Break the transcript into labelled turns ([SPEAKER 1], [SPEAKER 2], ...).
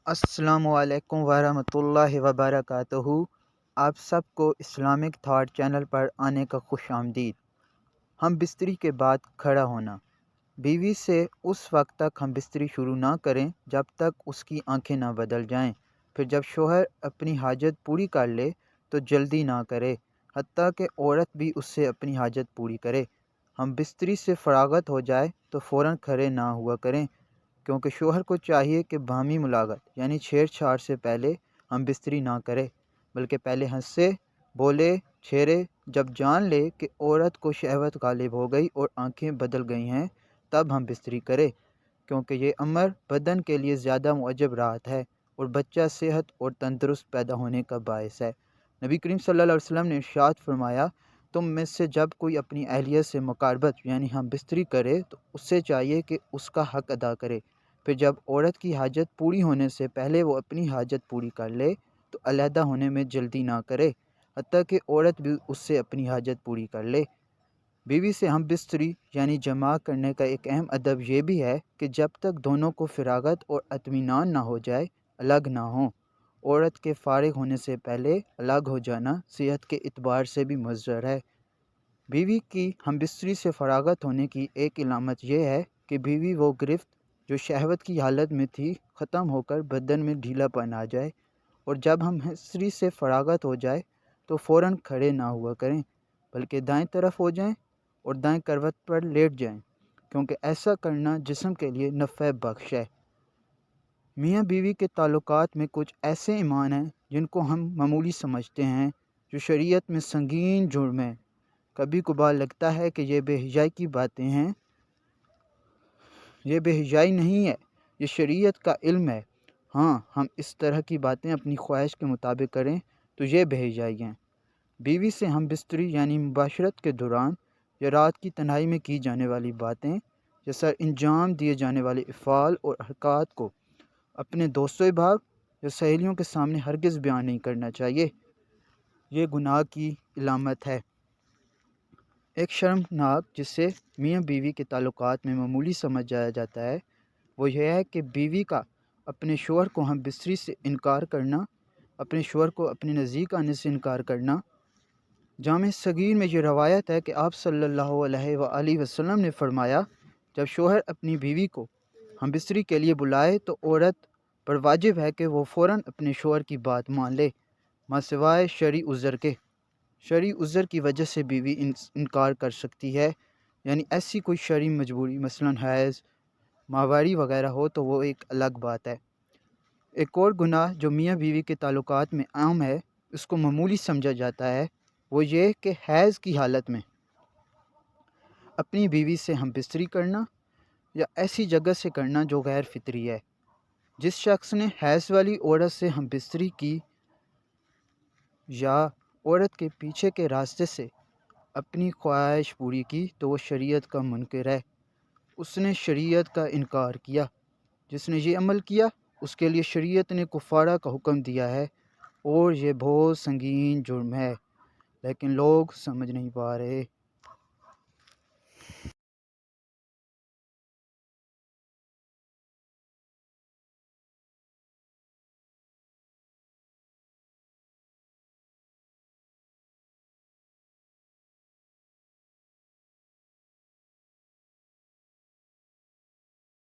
[SPEAKER 1] السلام علیکم ورحمۃ اللہ وبرکاتہ۔ آپ سب کو اسلامک تھاٹ چینل پر آنے کا خوش آمدید۔ ہم بستری کے بعد کھڑا ہونا۔ بیوی سے اس وقت تک ہم بستری شروع نہ کریں جب تک اس کی آنکھیں نہ بدل جائیں، پھر جب شوہر اپنی حاجت پوری کر لے تو جلدی نہ کرے، حتیٰ کہ عورت بھی اس سے اپنی حاجت پوری کرے۔ ہم بستری سے فراغت ہو جائے تو فوراً کھڑے نہ ہوا کریں، کیونکہ شوہر کو چاہیے کہ باہمی ملاقات یعنی چھیڑ چھاڑ سے پہلے ہم بستری نہ کرے، بلکہ پہلے ہنسے، بولے، چھیڑے۔ جب جان لے کہ عورت کو شہوت غالب ہو گئی اور آنکھیں بدل گئی ہیں، تب ہم بستری کرے، کیونکہ یہ امر بدن کے لیے زیادہ معجب راحت ہے اور بچہ صحت اور تندرست پیدا ہونے کا باعث ہے۔ نبی کریم صلی اللہ علیہ وسلم نے ارشاد فرمایا، تم میں سے جب کوئی اپنی اہلیہ سے مقاربت یعنی ہم بستری کرے تو اس سے چاہیے کہ اس کا حق ادا کرے، پھر جب عورت کی حاجت پوری ہونے سے پہلے وہ اپنی حاجت پوری کر لے تو علیحدہ ہونے میں جلدی نہ کرے، حتیٰ کہ عورت بھی اس سے اپنی حاجت پوری کر لے۔ بیوی سے ہم بستری یعنی جماع کرنے کا ایک اہم ادب یہ بھی ہے کہ جب تک دونوں کو فراغت اور اطمینان نہ ہو جائے الگ نہ ہوں۔ عورت کے فارغ ہونے سے پہلے الگ ہو جانا صحت کے اعتبار سے بھی مضر ہے۔ بیوی کی ہم بستری سے فراغت ہونے کی ایک علامت یہ ہے کہ بیوی وہ گرفت جو شہوت کی حالت میں تھی ختم ہو کر بدن میں ڈھیلا پن آ جائے، اور جب ہم بستری سے فراغت ہو جائے تو فوراً کھڑے نہ ہوا کریں، بلکہ دائیں طرف ہو جائیں اور دائیں کروٹ پر لیٹ جائیں، کیونکہ ایسا کرنا جسم کے لیے نفع بخش ہے۔ میاں بیوی کے تعلقات میں کچھ ایسے ایمان ہیں جن کو ہم معمولی سمجھتے ہیں، جو شریعت میں سنگین جرم ہیں۔ کبھی کبھار لگتا ہے کہ یہ بے حیائی کی باتیں ہیں۔ یہ بے حیائی نہیں ہے، یہ شریعت کا علم ہے۔ ہاں، ہم اس طرح کی باتیں اپنی خواہش کے مطابق کریں تو یہ بے حیائی ہیں۔ بیوی سے ہم بستری یعنی مباشرت کے دوران یا رات کی تنہائی میں کی جانے والی باتیں یا سر انجام دیے جانے والے افعال اور حرکات کو اپنے دوست و احباب یا سہیلیوں کے سامنے ہرگز بیان نہیں کرنا چاہیے۔ یہ گناہ کی علامت ہے۔ ایک شرمناک جسے میاں بیوی کے تعلقات میں معمولی سمجھا جاتا ہے، وہ یہ ہے کہ بیوی کا اپنے شوہر کو ہم بستری سے انکار کرنا، اپنے شوہر کو اپنے نزدیک آنے سے انکار کرنا۔ جامع صغیر میں یہ روایت ہے کہ آپ صلی اللہ علیہ وآلہ وسلم نے فرمایا، جب شوہر اپنی بیوی کو ہم بستری کے لیے بلائے تو عورت پر واجب ہے کہ وہ فوراً اپنے شوہر کی بات مان لے، ماں سوائے شرعی عذر کے۔ شرعی عذر کی وجہ سے بیوی انکار کر سکتی ہے، یعنی ایسی کوئی شرعی مجبوری مثلاً حیض، ماہواری وغیرہ ہو تو وہ ایک الگ بات ہے۔ ایک اور گناہ جو میاں بیوی کے تعلقات میں عام ہے، اس کو معمولی سمجھا جاتا ہے، وہ یہ کہ حیض کی حالت میں اپنی بیوی سے ہم بستری کرنا یا ایسی جگہ سے کرنا جو غیر فطری ہے۔ جس شخص نے حیض والی عورت سے ہم بستری کی یا عورت کے پیچھے کے راستے سے اپنی خواہش پوری کی تو وہ شریعت کا منکر ہے، اس نے شریعت کا انکار کیا۔ جس نے یہ عمل کیا اس کے لیے شریعت نے کفارہ کا حکم دیا ہے، اور یہ بہت سنگین جرم ہے، لیکن لوگ سمجھ نہیں پا رہے۔